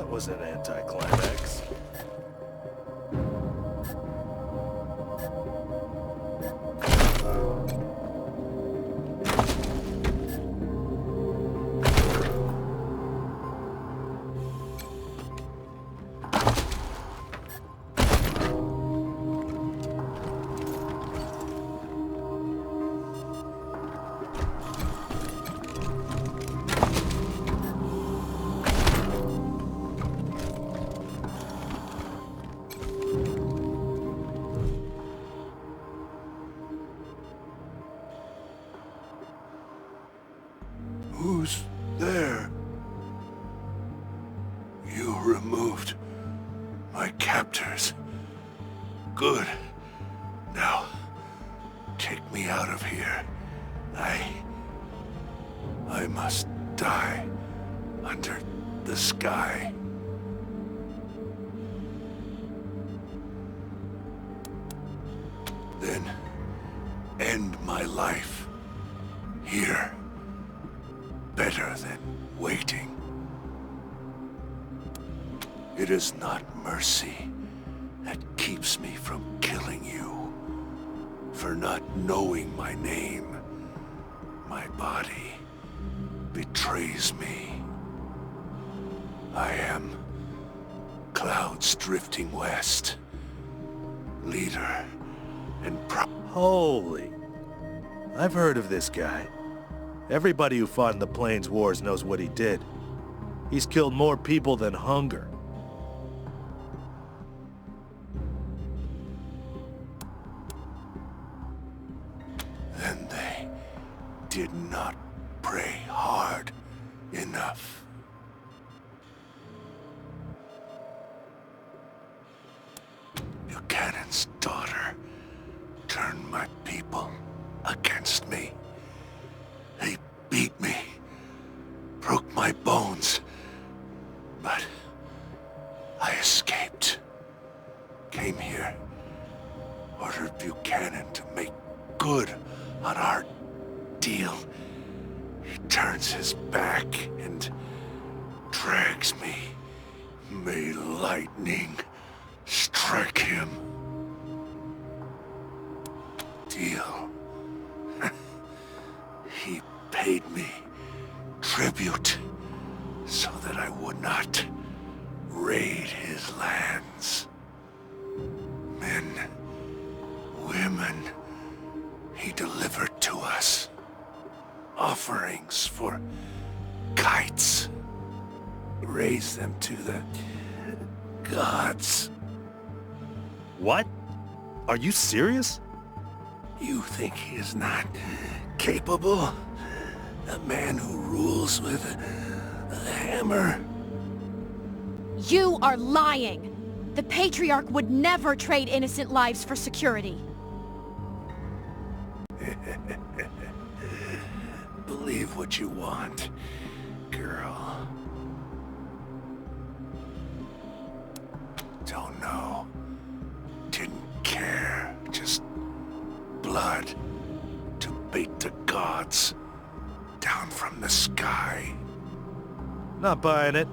that was an anticlimax. Who's there? You removed my captors. Good. Now, take me out of here. I must die under the sky. Then end my life here. Better than waiting. It is not mercy that keeps me from killing you. For not knowing my name, my body betrays me. I am clouds drifting west, leader and Holy. I've heard of this guy. Everybody who fought in the Plains Wars knows what he did. He's killed more people than hunger. Then they did not pray hard enough. Buchanan's daughter turned my people against me. They beat me, broke my bones, but I escaped. Came here, ordered Buchanan to make good on our deal. He turns his back and drags me. May lightning strike him. Deal. He paid me tribute so that I would not raid his lands. Men, women, he delivered to us. Offerings for kites. Raise them to the gods. What? Are you serious? You think he is not capable? A man who rules with a hammer? You are lying! The Patriarch would never trade innocent lives for security. Believe what you want, girl. Don't know. Didn't care. Just blood to bait the gods down from the sky. Not buying it.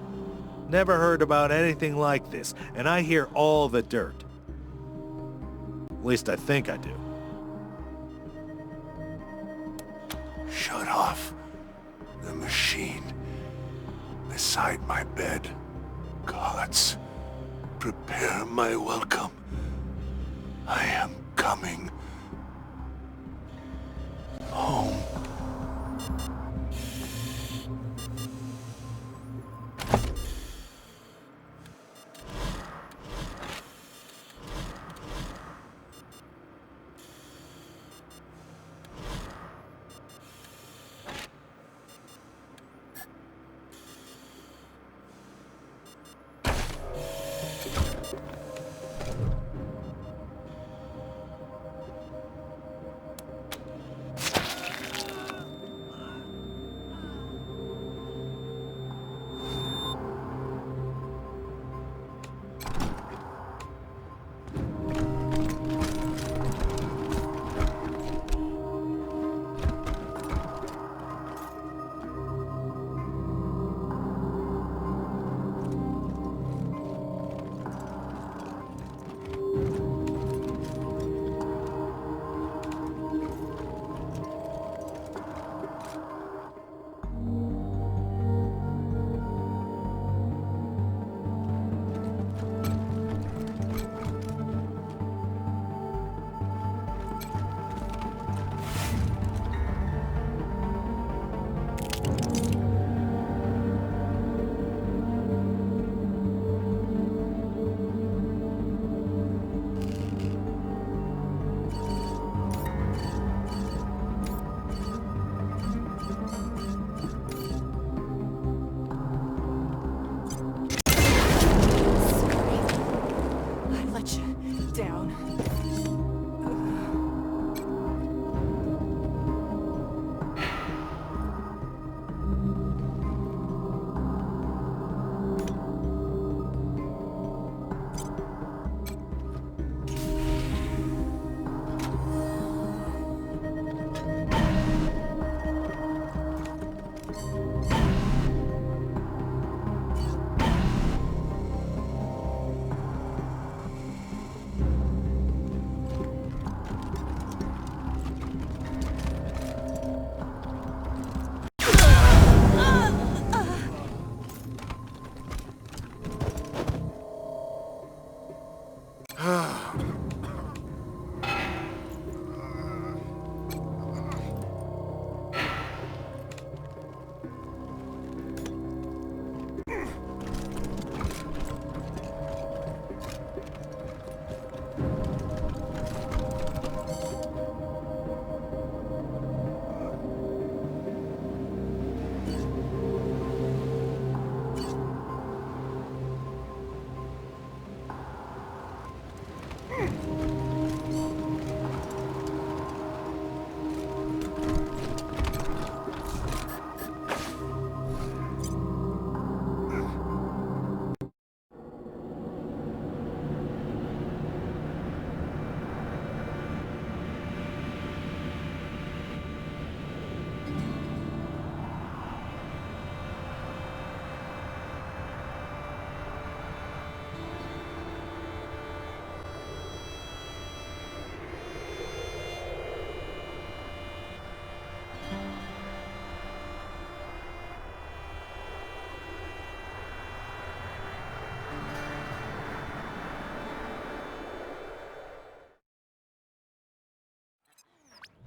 Never heard about anything like this, and I hear all the dirt. At least I think I do. Shut off the machine beside my bed. Gods, prepare my welcome. I am coming home.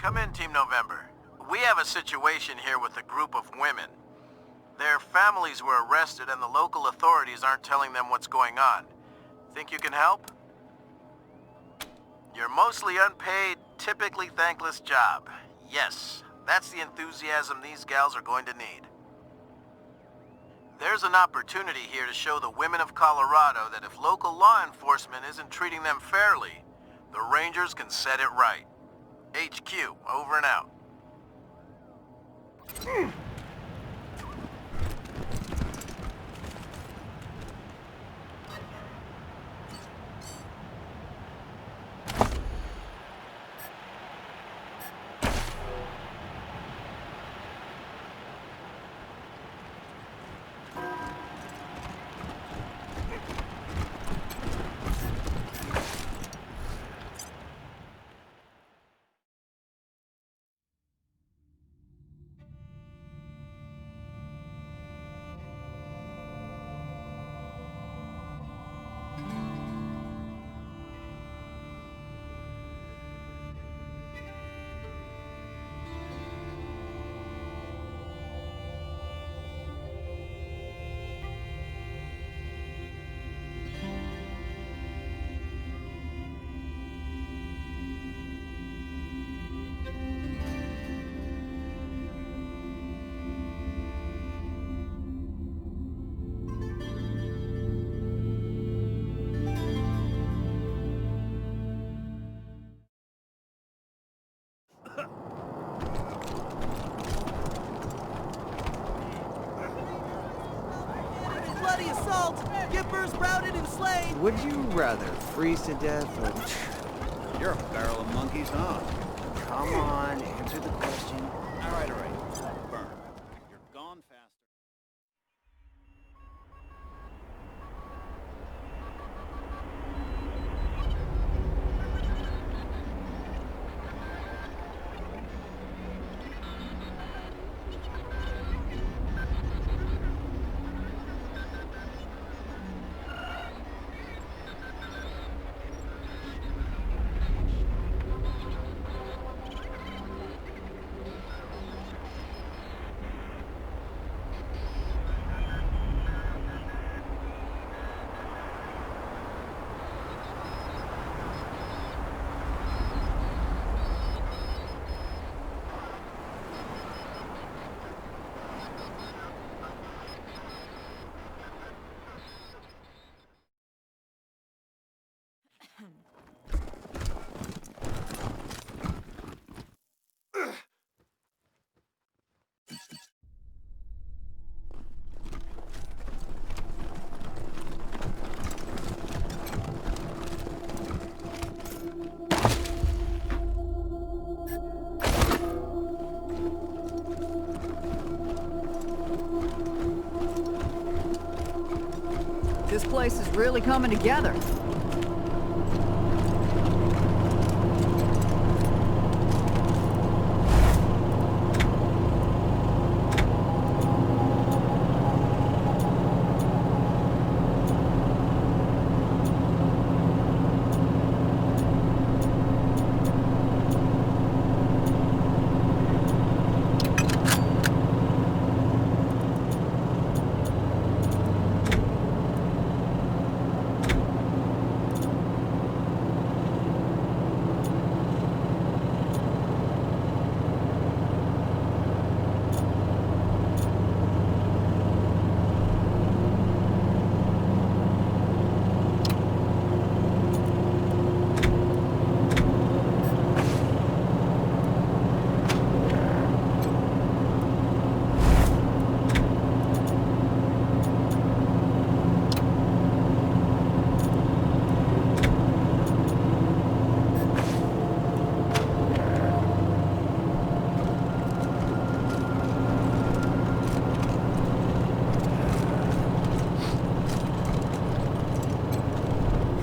Come in, Team November. We have a situation here with a group of women. Their families were arrested and the local authorities aren't telling them what's going on. Think you can help? Your mostly unpaid, typically thankless job. Yes, that's the enthusiasm these gals are going to need. There's an opportunity here to show the women of Colorado that if local law enforcement isn't treating them fairly, the Rangers can set it right. HQ, over and out. Bloody assault! Gippers routed and slain! Would you rather freeze to death or... You're a barrel of monkeys, huh? Come on, answer the question. All right. Burn. You're gone faster. This place is really coming together.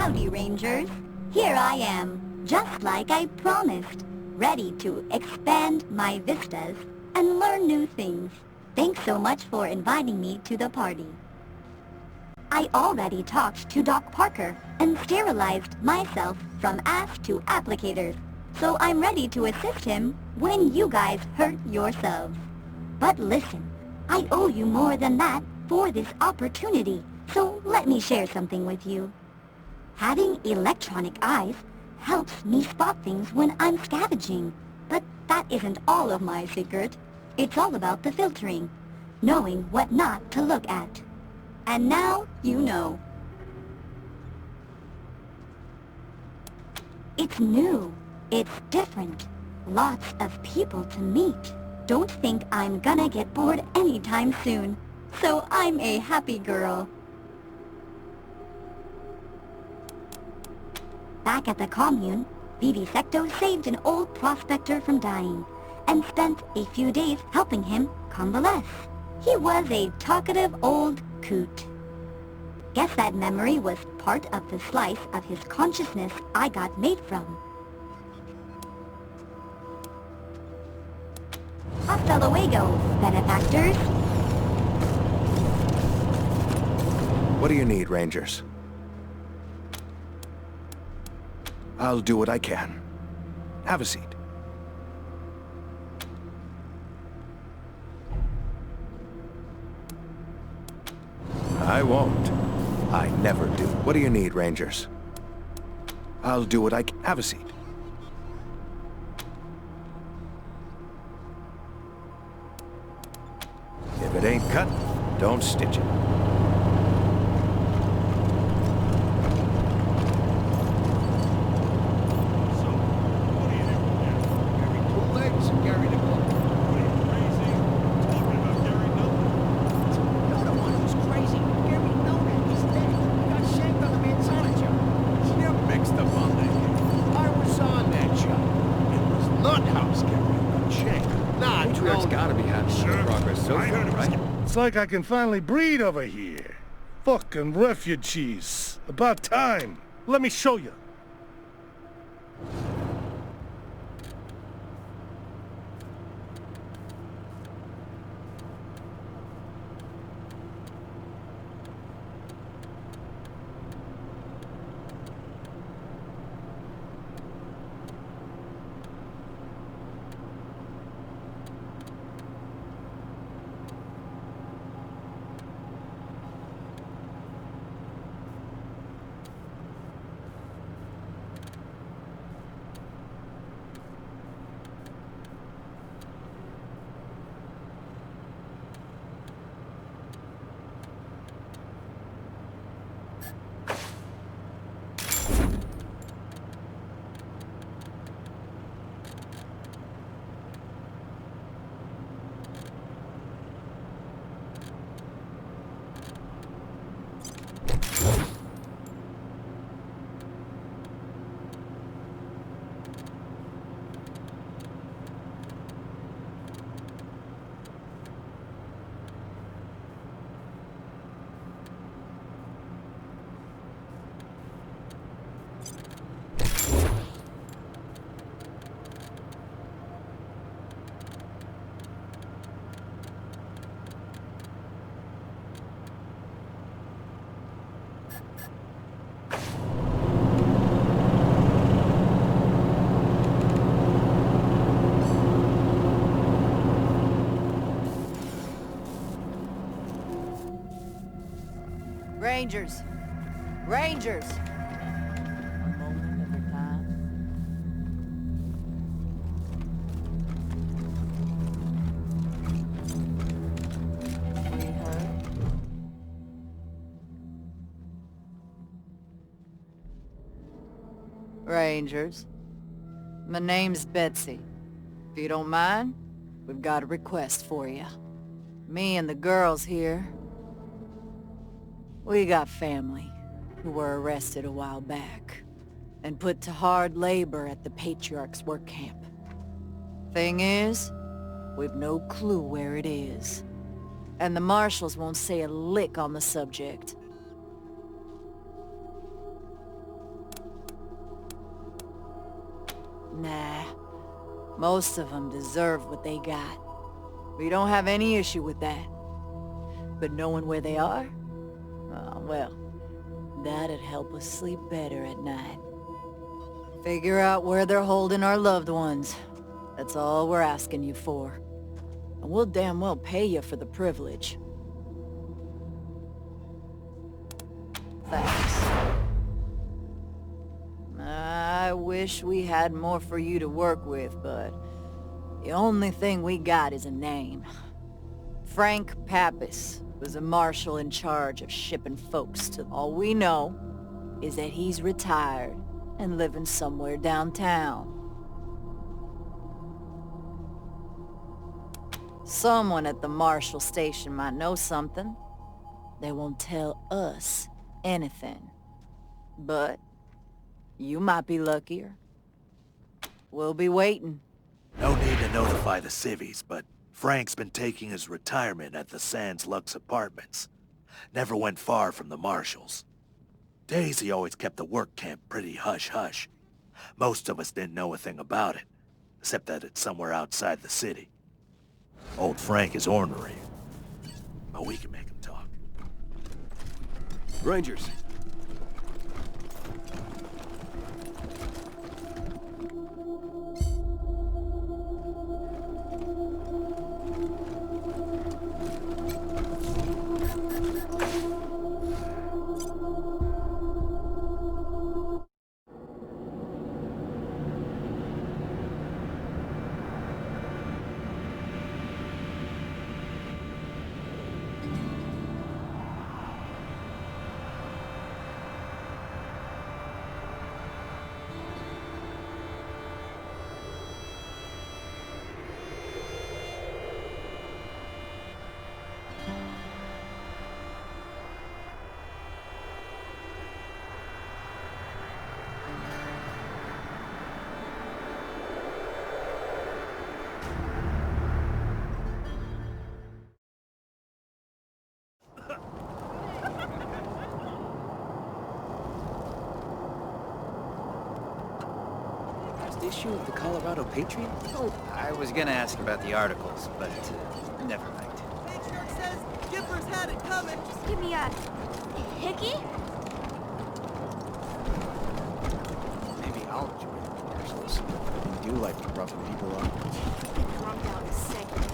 Howdy, Rangers. Here I am, just like I promised, ready to expand my vistas and learn new things. Thanks so much for inviting me to the party. I already talked to Doc Parker and sterilized myself from ass to applicators, so I'm ready to assist him when you guys hurt yourselves. But listen, I owe you more than that for this opportunity, so let me share something with you. Having electronic eyes helps me spot things when I'm scavenging, but that isn't all of my secret. It's all about the filtering, knowing what not to look at. And now you know. It's new. It's different. Lots of people to meet. Don't think I'm gonna get bored anytime soon. So I'm a happy girl. Back at the commune, Vivisecto saved an old prospector from dying and spent a few days helping him convalesce. He was a talkative old coot. Guess that memory was part of the slice of his consciousness I got made from. Hasta luego, benefactors. What do you need, Rangers? I'll do what I can. Have a seat. I won't. I never do. What do you need, Rangers? I'll do what I can. Have a seat. If it ain't cut, don't stitch it. It's like I can finally breathe over here. Fucking refugees. About time. Let me show you. Rangers! Rangers! One moment at a time. We heard. Rangers. My name's Betsy. If you don't mind, we've got a request for you. Me and the girls here, we got family who were arrested a while back and put to hard labor at the Patriarch's work camp. Thing is, we've no clue where it is, and the marshals won't say a lick on the subject. Nah, most of them deserve what they got. We don't have any issue with that. But knowing where they are, well, that'd help us sleep better at night. Figure out where they're holding our loved ones. That's all we're asking you for. And we'll damn well pay you for the privilege. Thanks. I wish we had more for you to work with, but the only thing we got is a name. Frank Pappas was a marshal in charge of shipping folks to... All we know is that he's retired and living somewhere downtown. Someone at the marshal station might know something. They won't tell us anything. But you might be luckier. We'll be waiting. No need to notify the civvies, but Frank's been taking his retirement at the Sands Lux Apartments. Never went far from the marshals. Daisy always kept the work camp pretty hush-hush. Most of us didn't know a thing about it, except that it's somewhere outside the city. Old Frank is ornery, but we can make him talk. Rangers. Issue of the Colorado Patriot? Oh, I was gonna ask about the articles, but never mind. Patriarch says Gipper's had it coming. Just give me a hickey? Maybe I'll join the marshals. You do like roughing people up. Get drunk out in a second.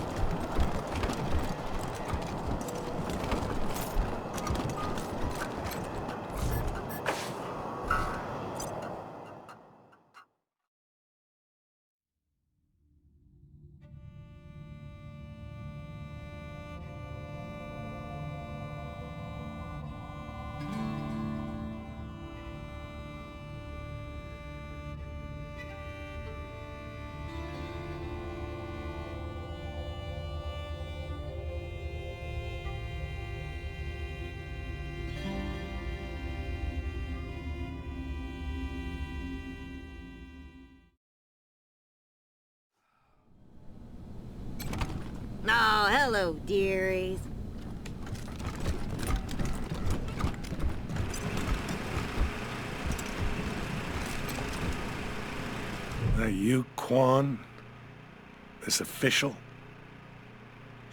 Oh, hello, dearies. Are you Quan? This official?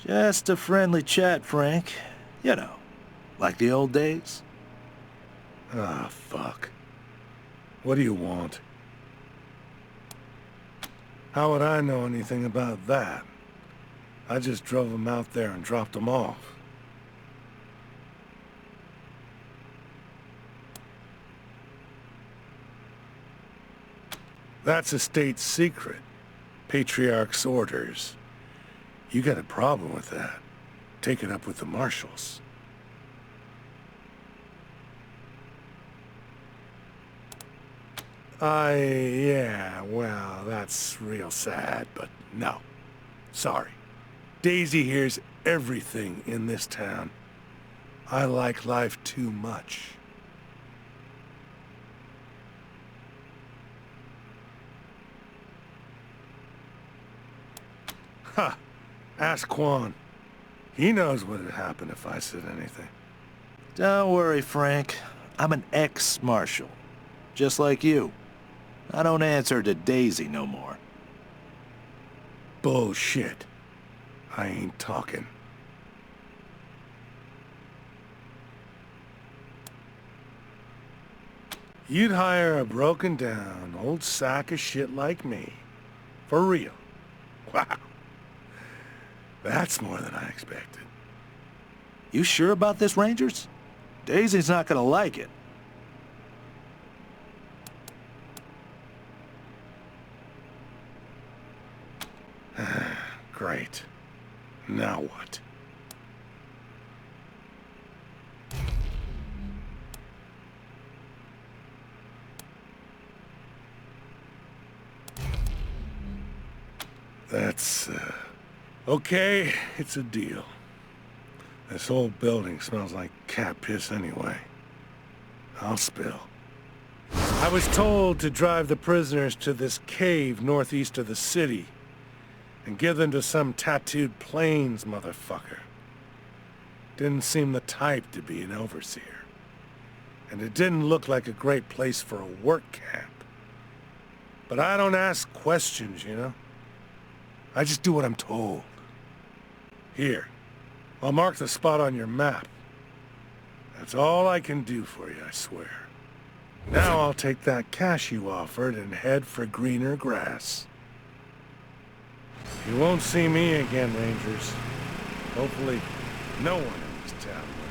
Just a friendly chat, Frank. You know, like the old days. Ah, fuck. What do you want? How would I know anything about that? I just drove them out there and dropped them off. That's a state secret. Patriarch's orders. You got a problem with that. Take it up with the marshals. Yeah, well, that's real sad, but no. Sorry. Daisy hears everything in this town. I like life too much. Ha! Ask Quan. He knows what would happen if I said anything. Don't worry, Frank. I'm an ex-marshal. Just like you. I don't answer to Daisy no more. Bullshit. I ain't talking. You'd hire a broken down old sack of shit like me. For real. Wow. That's more than I expected. You sure about this, Rangers? Daisy's not gonna like it. Great. Now what? That's, okay, it's a deal. This whole building smells like cat piss anyway. I'll spill. I was told to drive the prisoners to this cave northeast of the city and give them to some tattooed plains motherfucker. Didn't seem the type to be an overseer. And it didn't look like a great place for a work camp. But I don't ask questions, you know? I just do what I'm told. Here, I'll mark the spot on your map. That's all I can do for you, I swear. Now I'll take that cash you offered and head for greener grass. You won't see me again, Rangers. Hopefully, no one in this town will.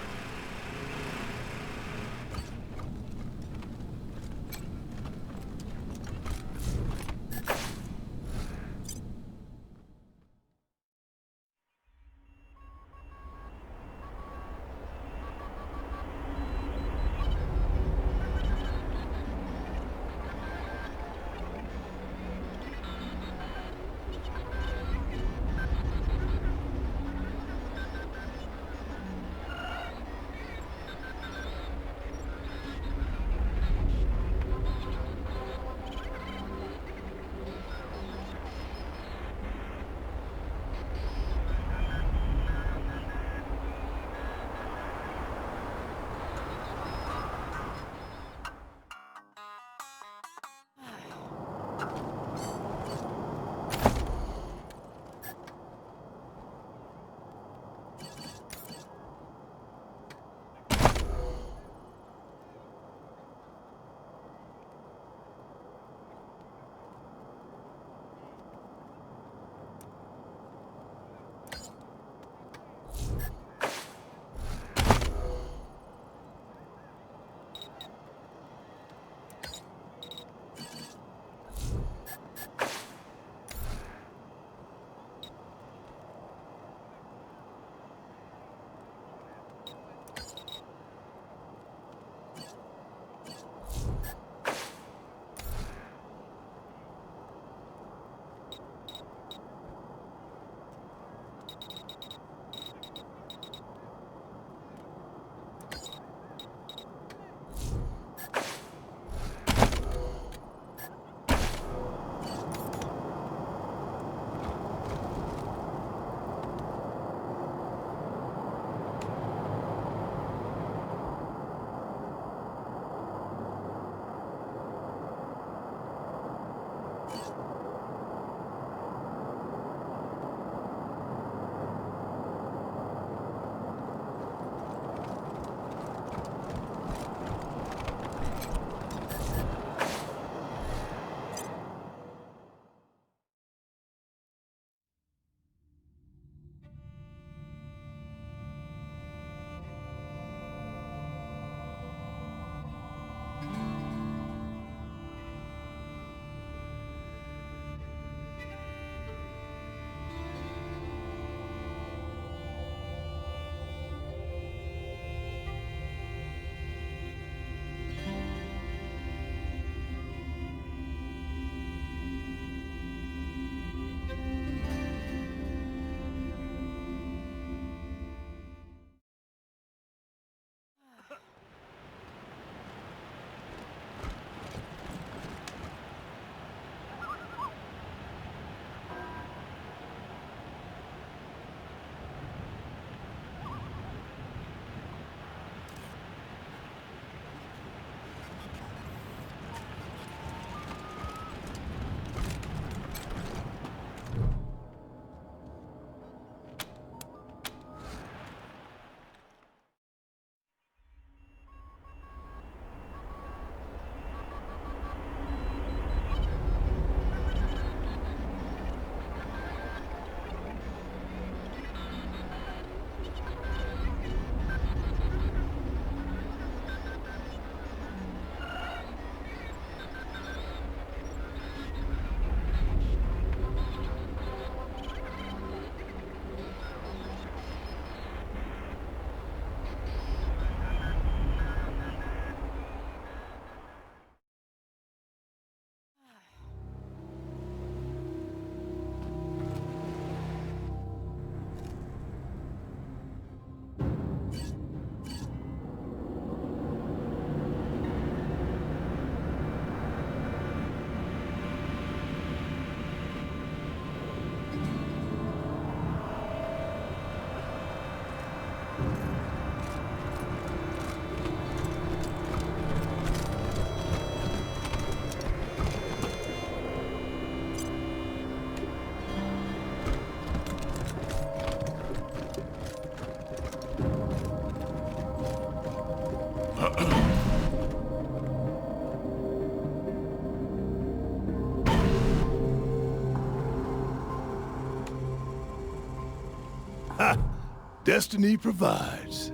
Destiny provides.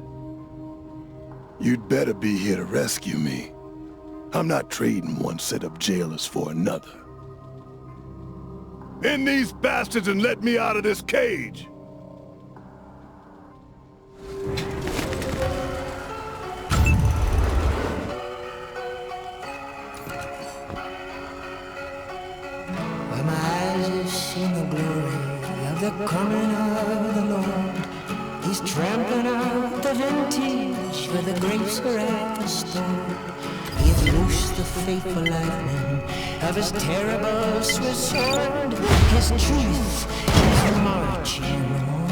You'd better be here to rescue me. I'm not trading one set of jailers for another. End these bastards and let me out of this cage! Where my eyes have seen the glory of the coming of the Lord. He's trampling out the vintage where the grapes are at the store. He's loosed the fateful lightning of his terrible Swiss sword. His truth is marching on.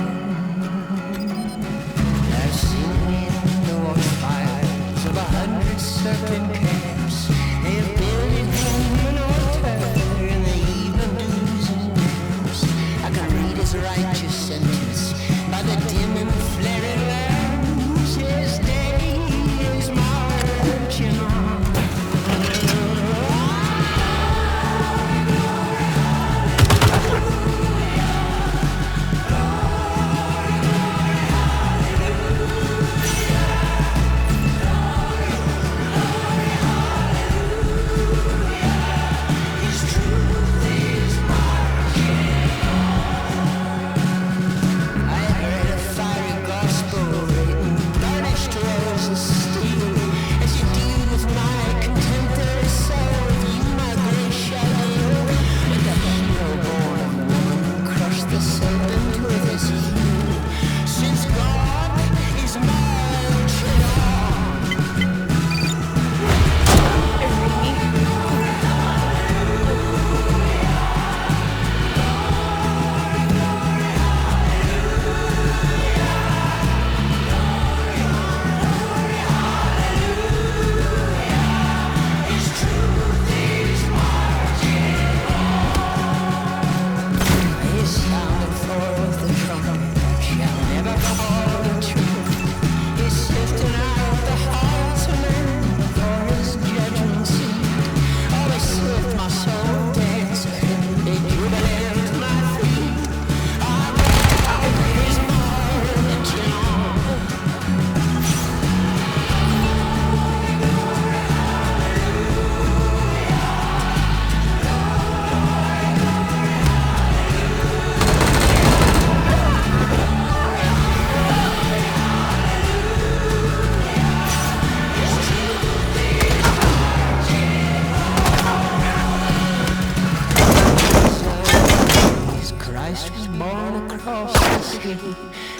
I've seen in the watchfires of 100 circling camps. They have builded him an altar in the evening dews and lamps. I can read his righteous sentence by the dim and flaring lamps. His day is marching on.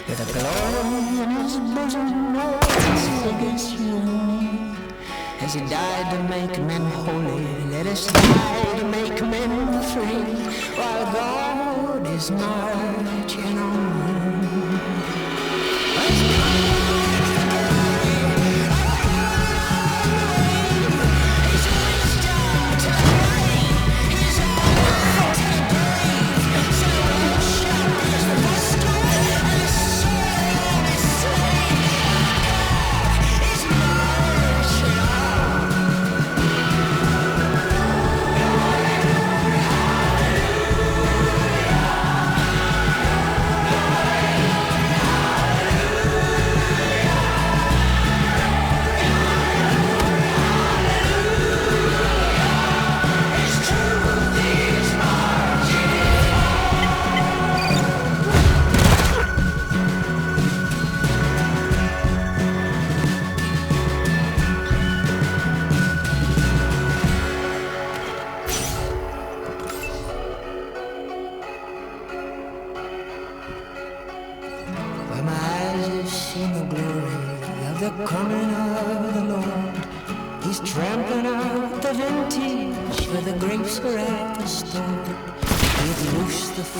With a glory in his bosom, against you and me. As he died to make men holy, let us die to make men free, while God is marching on.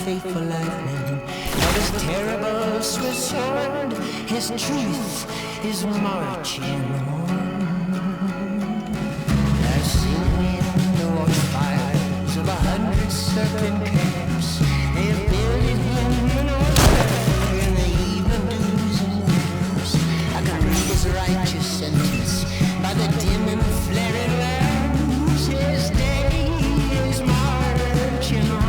Faithful lightning of his terrible Swiss sword, his truth is marching on. I've seen in the watchfires of 100 circling camps. They have builded him an altar in the evening dews and lamps. I can read his righteous sentence by the dim and flaring lamps. His day is marching on.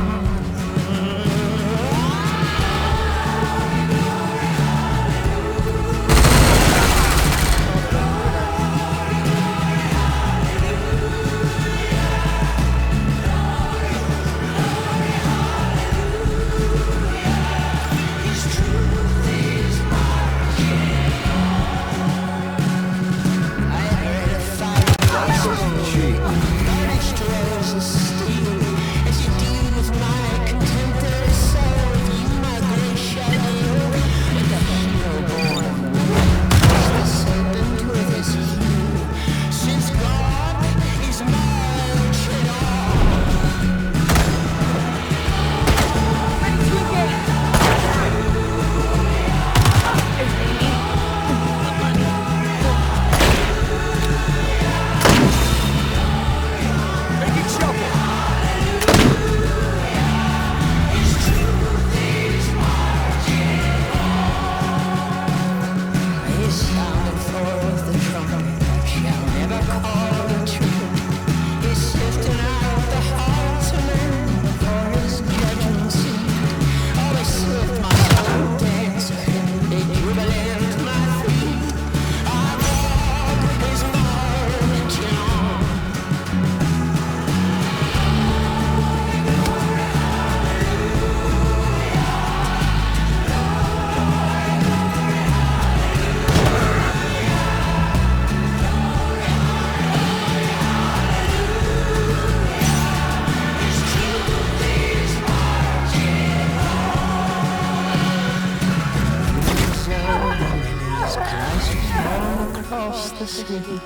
the sea.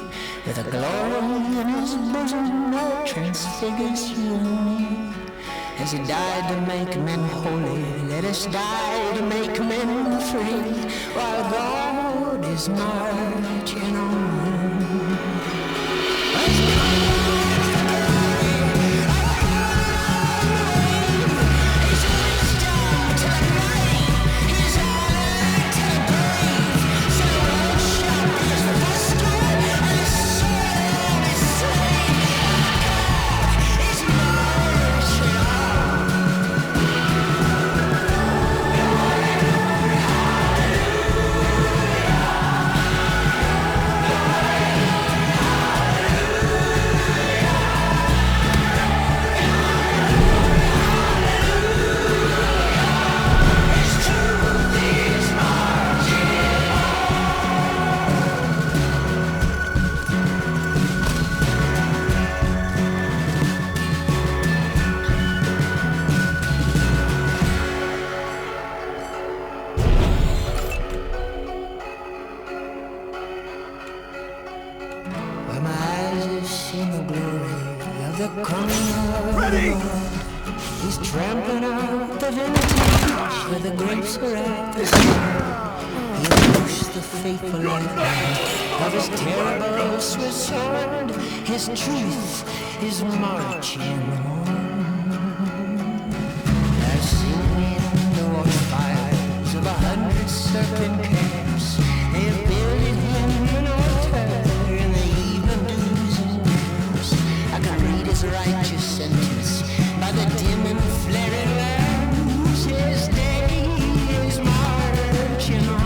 With a glory in his bosom that transfigures you and me. As he died to make men holy, let us die to make men free, while God is marching on. His truth is marching on. I've seen him the watchfires of 100 serpent camps. They have builded him an altar in the even dews and damps. I can read his righteous sentence by the dim and flaring lamps. His day is marching on.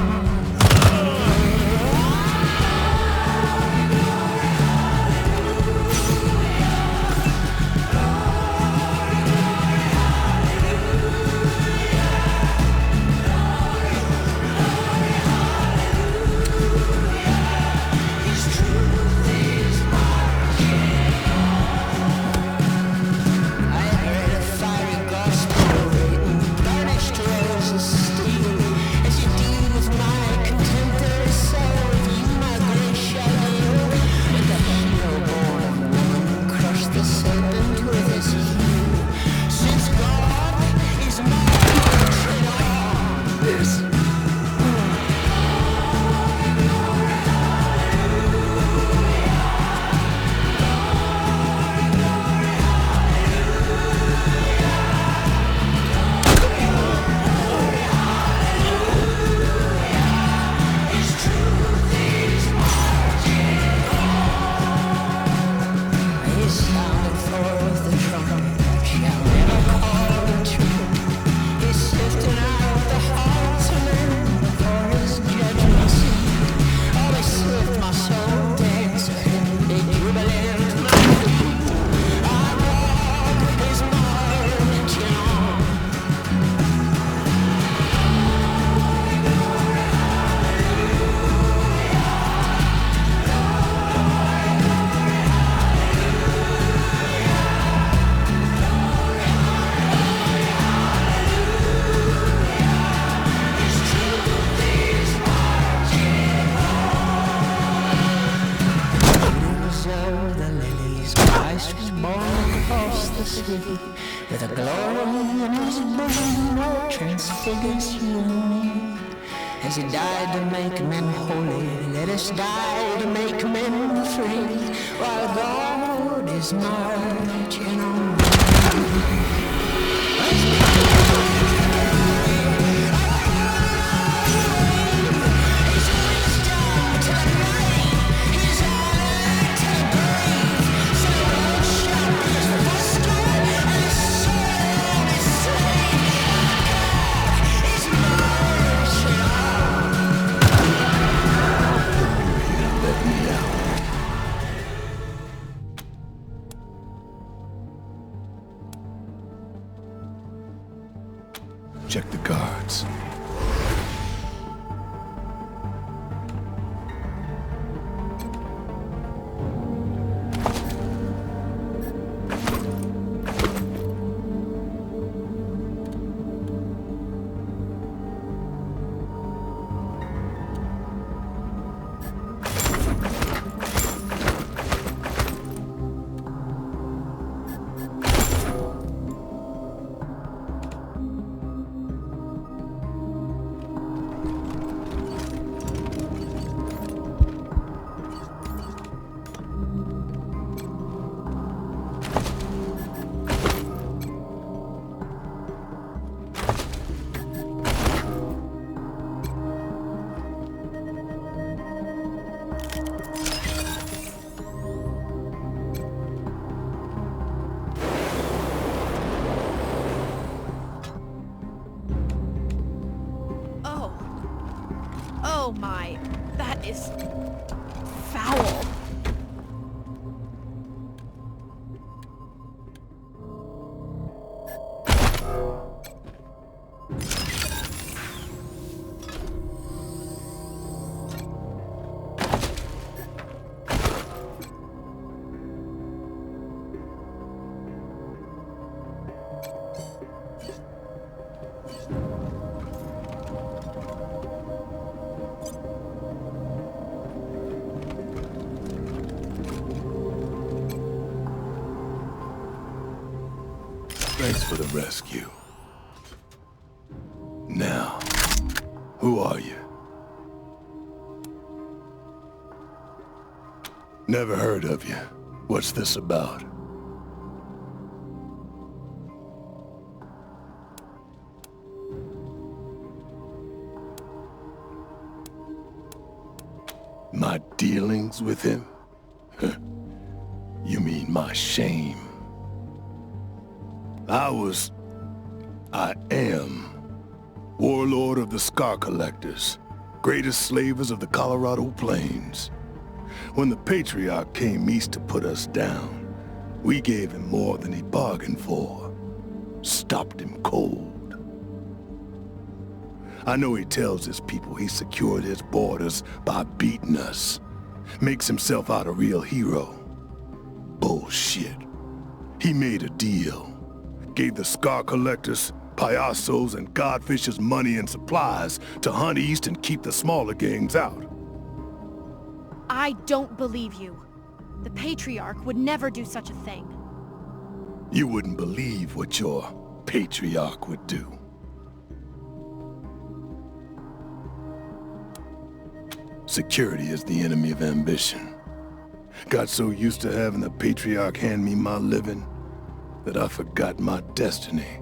With a glory in his bosom that transfigures you and me. As he died to make men holy, let us die to make men free, while God is marching on. Foul. Thanks for the rescue. Now, who are you? Never heard of you. What's this about? My dealings with him? You mean my shame? I am warlord of the Scar Collectors, greatest slavers of the Colorado Plains. When the Patriarch came east to put us down, we gave him more than he bargained for. Stopped him cold. I know he tells his people he secured his borders by beating us. Makes himself out a real hero. Bullshit. He made a deal. Gave the Scar Collectors, Payasos, and Godfishers money and supplies to hunt east and keep the smaller gangs out. I don't believe you. The Patriarch would never do such a thing. You wouldn't believe what your Patriarch would do. Security is the enemy of ambition. Got so used to having the Patriarch hand me my living that I forgot my destiny.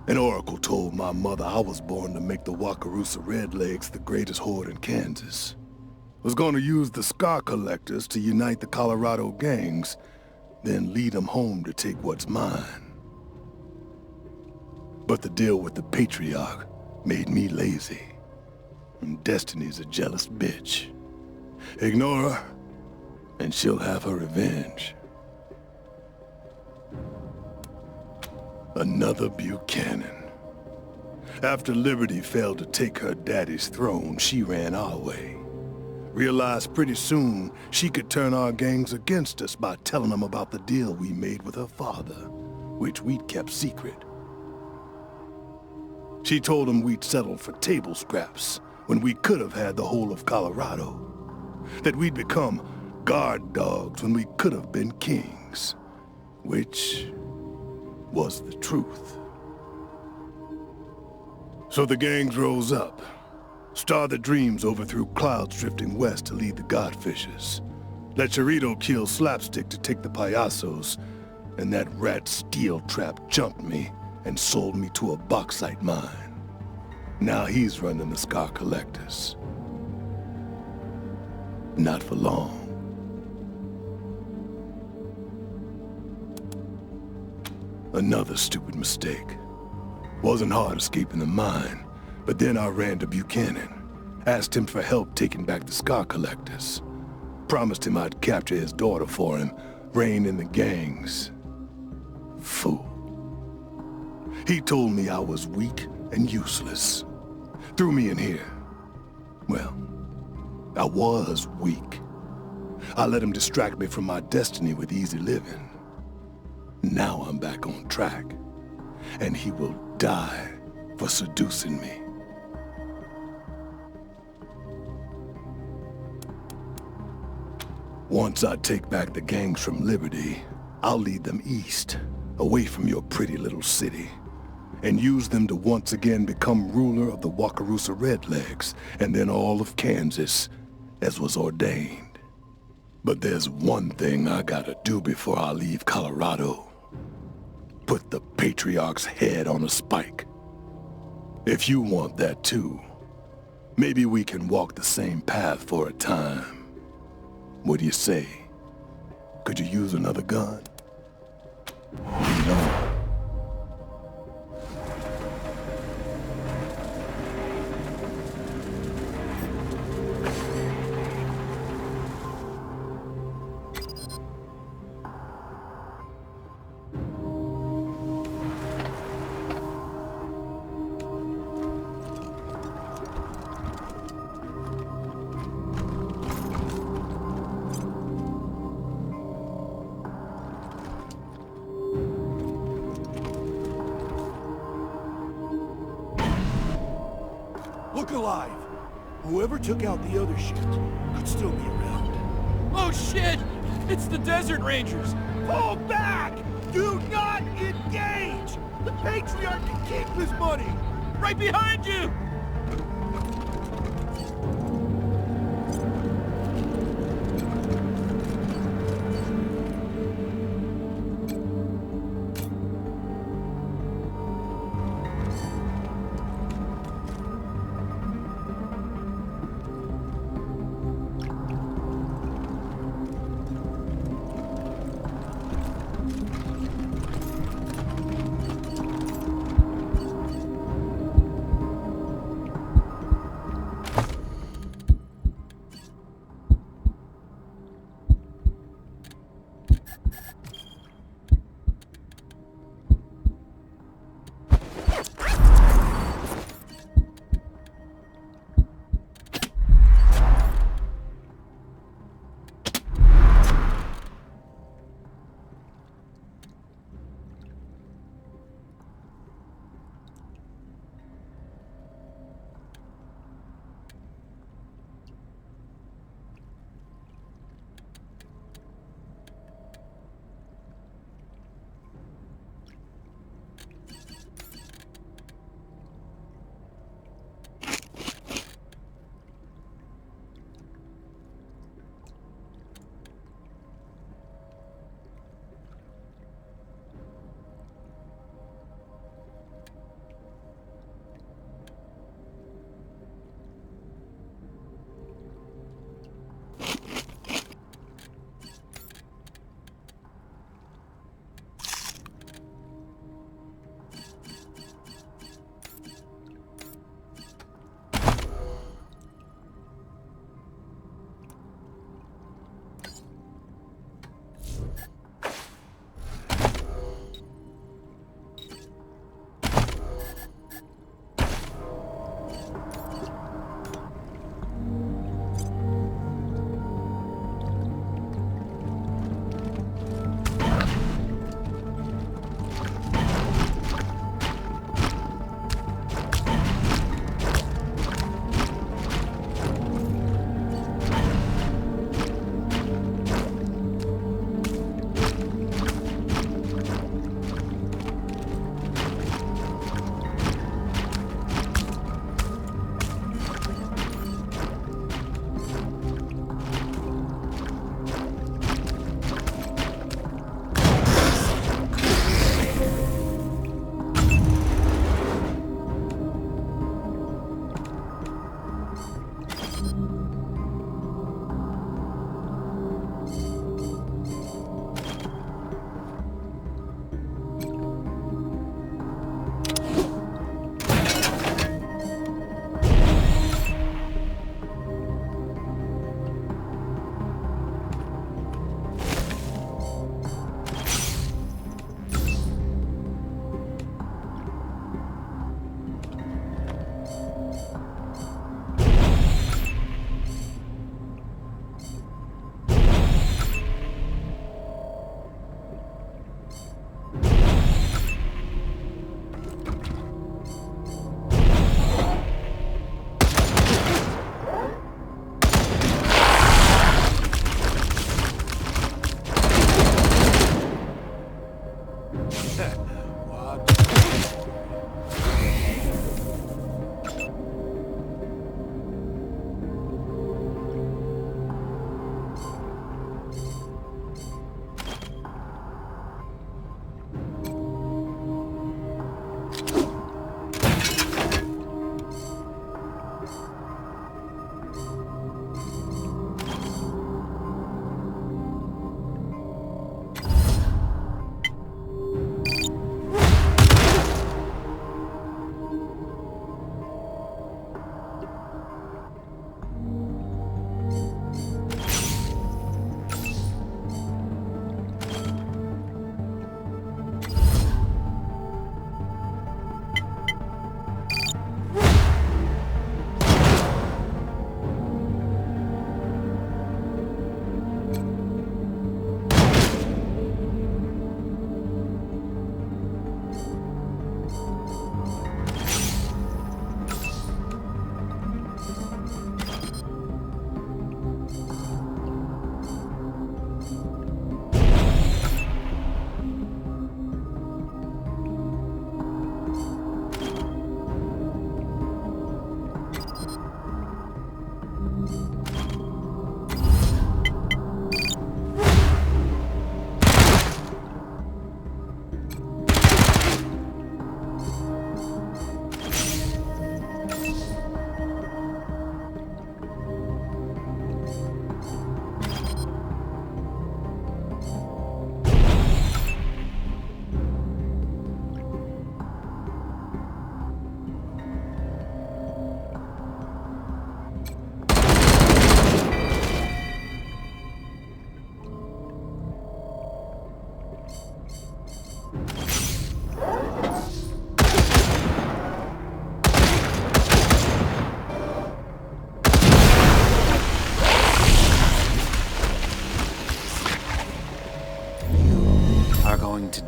An oracle told my mother I was born to make the Wakarusa Redlegs the greatest horde in Kansas. Was gonna use the Scar Collectors to unite the Colorado gangs, then lead them home to take what's mine. But the deal with the Patriarch made me lazy. And Destiny's a jealous bitch. Ignore her, and she'll have her revenge. Another Buchanan. After Liberty failed to take her daddy's throne, she ran our way. Realized pretty soon she could turn our gangs against us by telling them about the deal we made with her father, which we'd kept secret. She told them we'd settled for table scraps when we could have had the whole of Colorado. That we'd become guard dogs when we could have been kings, which was the truth. So the gangs rose up. Star the Dreams overthrew clouds drifting west to lead the Godfishers. Let Chirito kill Slapstick to take the Payasos, and that rat Steel Trap jumped me and sold me to a bauxite mine. Now he's running the Scar Collectors. Not for long. Another stupid mistake. Wasn't hard escaping the mine, but then I ran to Buchanan. Asked him for help taking back the Scar Collectors. Promised him I'd capture his daughter for him, rein in the gangs. Fool. He told me I was weak and useless. Threw me in here. Well, I was weak. I let him distract me from my destiny with easy living. Now I'm back on track, and he will die for seducing me. Once I take back the gangs from Liberty, I'll lead them east, away from your pretty little city, and use them to once again become ruler of the Wakarusa Redlegs, and then all of Kansas, as was ordained. But there's one thing I gotta do before I leave Colorado. Put the Patriarch's head on a spike. If you want that too, maybe we can walk the same path for a time. What do you say? Could you use another gun? No. Look alive. Whoever took out the other shit could still be around. Oh shit! It's the Desert Rangers! Pull back! Do not engage! The Patriarch can keep his money! Right behind you!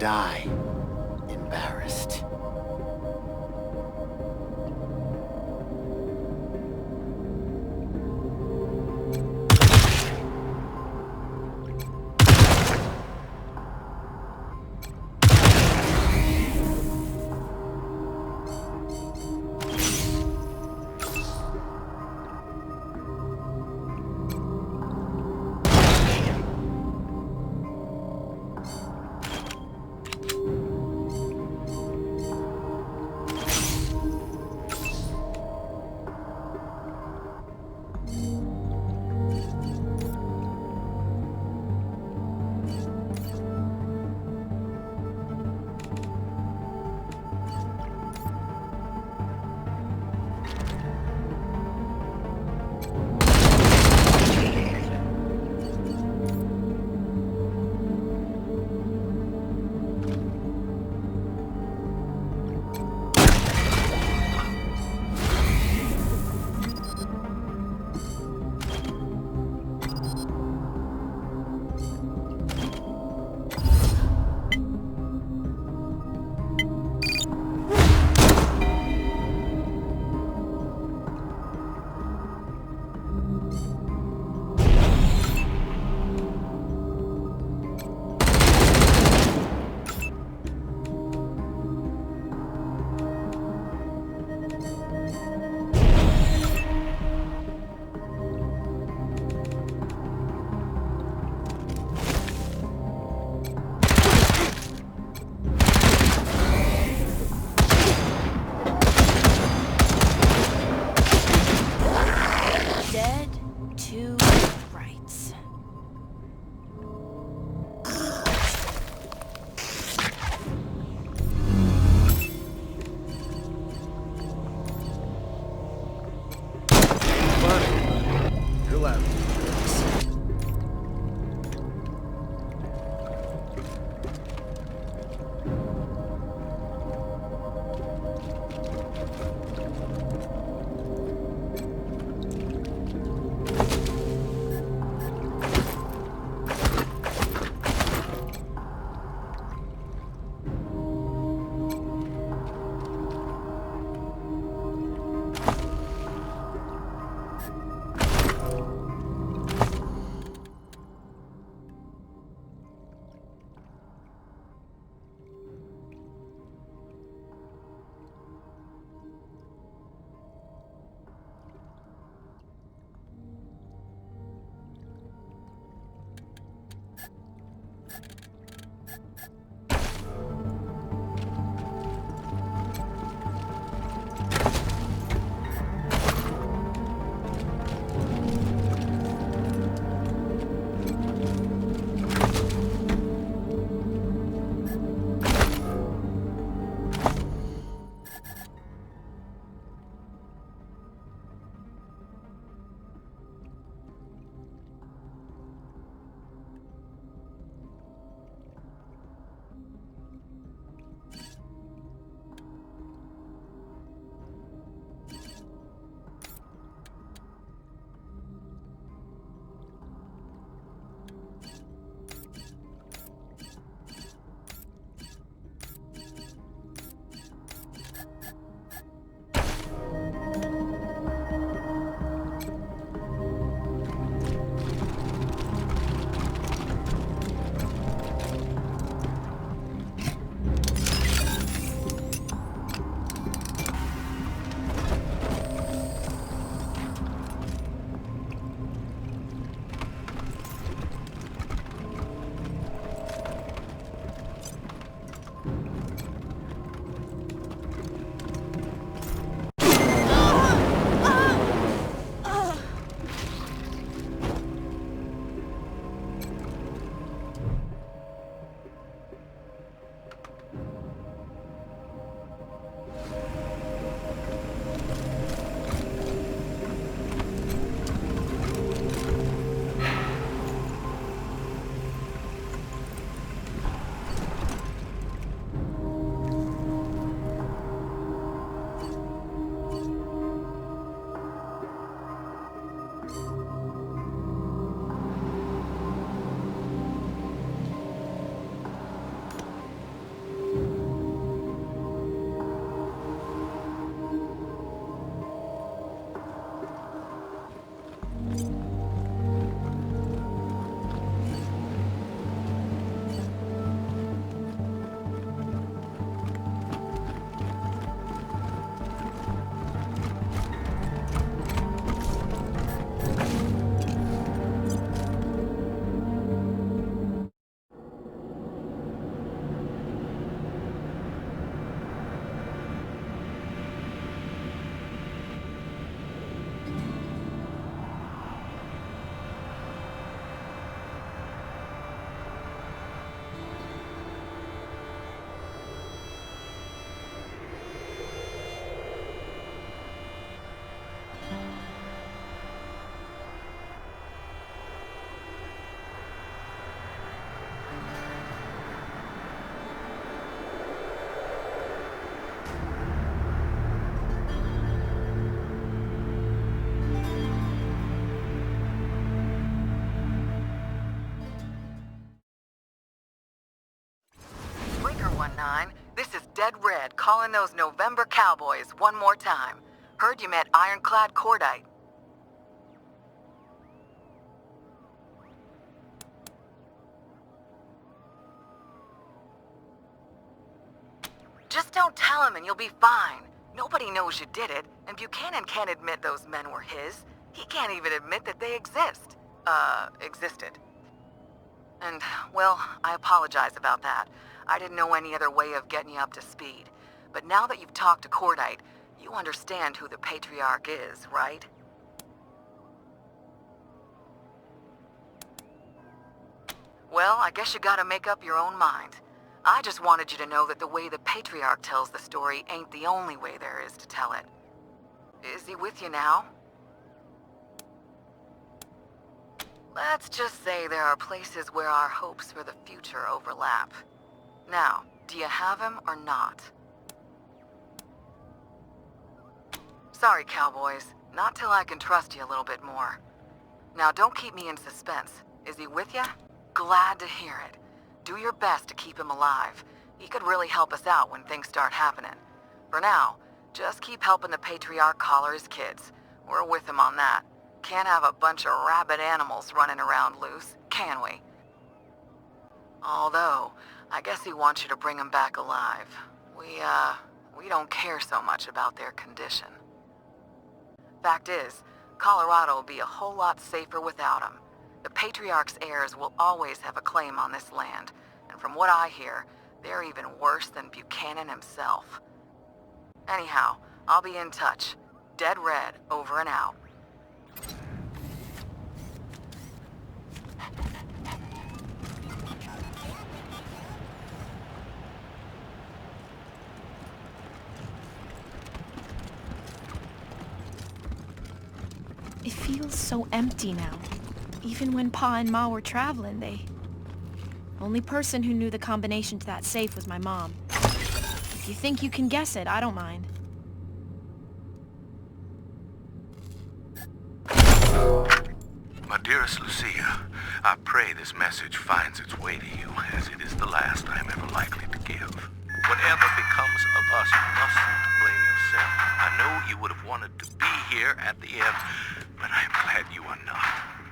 die embarrassed. Dead Red calling those November cowboys one more time. Heard you met Ironclad Cordite. Just don't tell him and you'll be fine. Nobody knows you did it, and Buchanan can't admit those men were his. He can't even admit that they existed. And, well, I apologize about that. I didn't know any other way of getting you up to speed. But now that you've talked to Cordite, you understand who the Patriarch is, right? Well, I guess you gotta make up your own mind. I just wanted you to know that the way the Patriarch tells the story ain't the only way there is to tell it. Is he with you now? Let's just say there are places where our hopes for the future overlap. Now, do you have him or not? Sorry, cowboys. Not till I can trust you a little bit more. Now, don't keep me in suspense. Is he with you? Glad to hear it. Do your best to keep him alive. He could really help us out when things start happening. For now, just keep helping the Patriarch collar his kids. We're with him on that. Can't have a bunch of rabid animals running around loose, can we? Although, I guess he wants you to bring them back alive. We don't care so much about their condition. Fact is, Colorado will be a whole lot safer without him. The Patriarch's heirs will always have a claim on this land, and from what I hear, they're even worse than Buchanan himself. Anyhow, I'll be in touch. Dead Red, over and out. It feels so empty now. Even when Pa and Ma were traveling, Only person who knew the combination to that safe was my mom. If you think you can guess it, I don't mind. My dearest Lucia, I pray this message finds its way to you, as it is the last I am ever likely to give. Whatever becomes of us, you mustn't blame yourself. I know you would have wanted to be here at the end, but I'm glad you are not.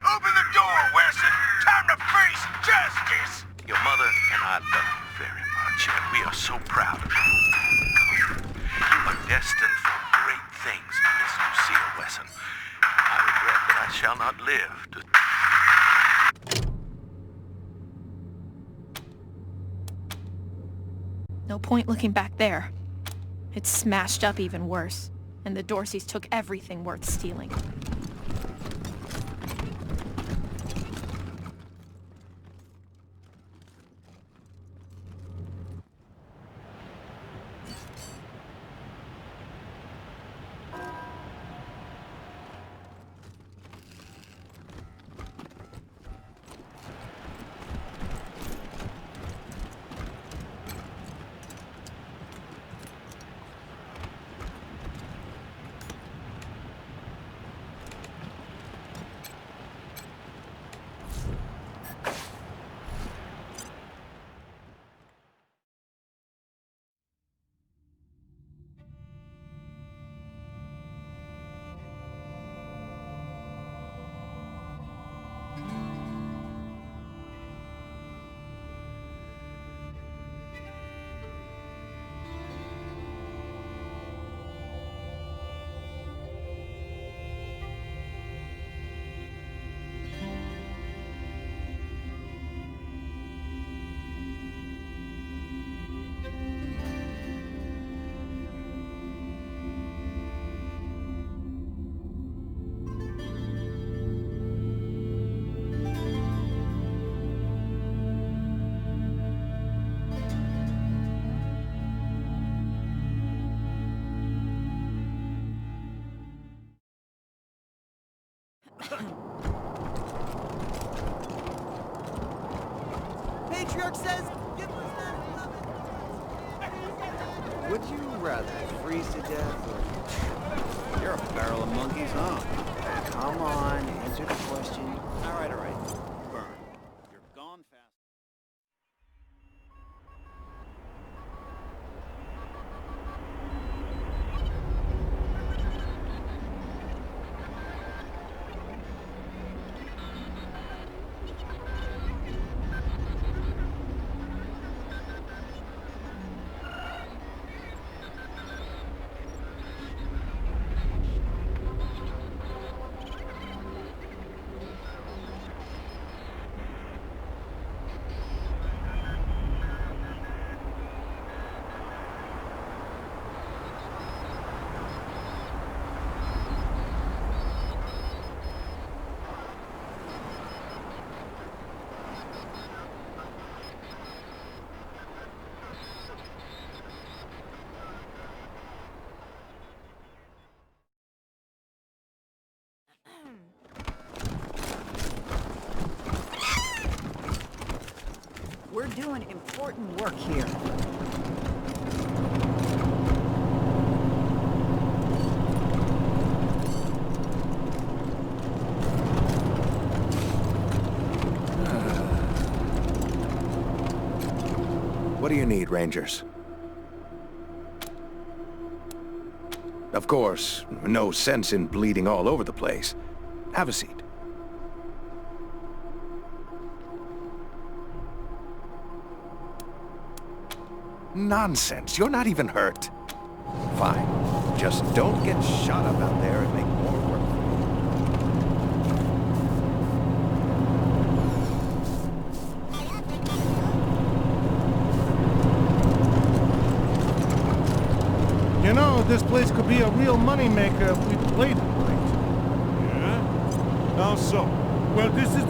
Open the door, Wilson! Time to face justice! Your mother and I love you very much, and we are so proud of you. You are destined for great things, Miss Lucia Wesson. I regret that I shall not live to... No point looking back there. It's smashed up even worse, and the Dorseys took everything worth stealing. Patriarch says, Would you rather freeze to death or... You're a barrel of monkeys, huh? Come on, answer the question. All right. Burn. You're gone fast. doing important work here. What do you need, Rangers? Of course, no sense in bleeding all over the place. Have a seat. Nonsense, you're not even hurt. Fine. Just don't get shot up out there and make more work for You know, this place could be a real moneymaker if we played it right. Yeah? How so? Well, this is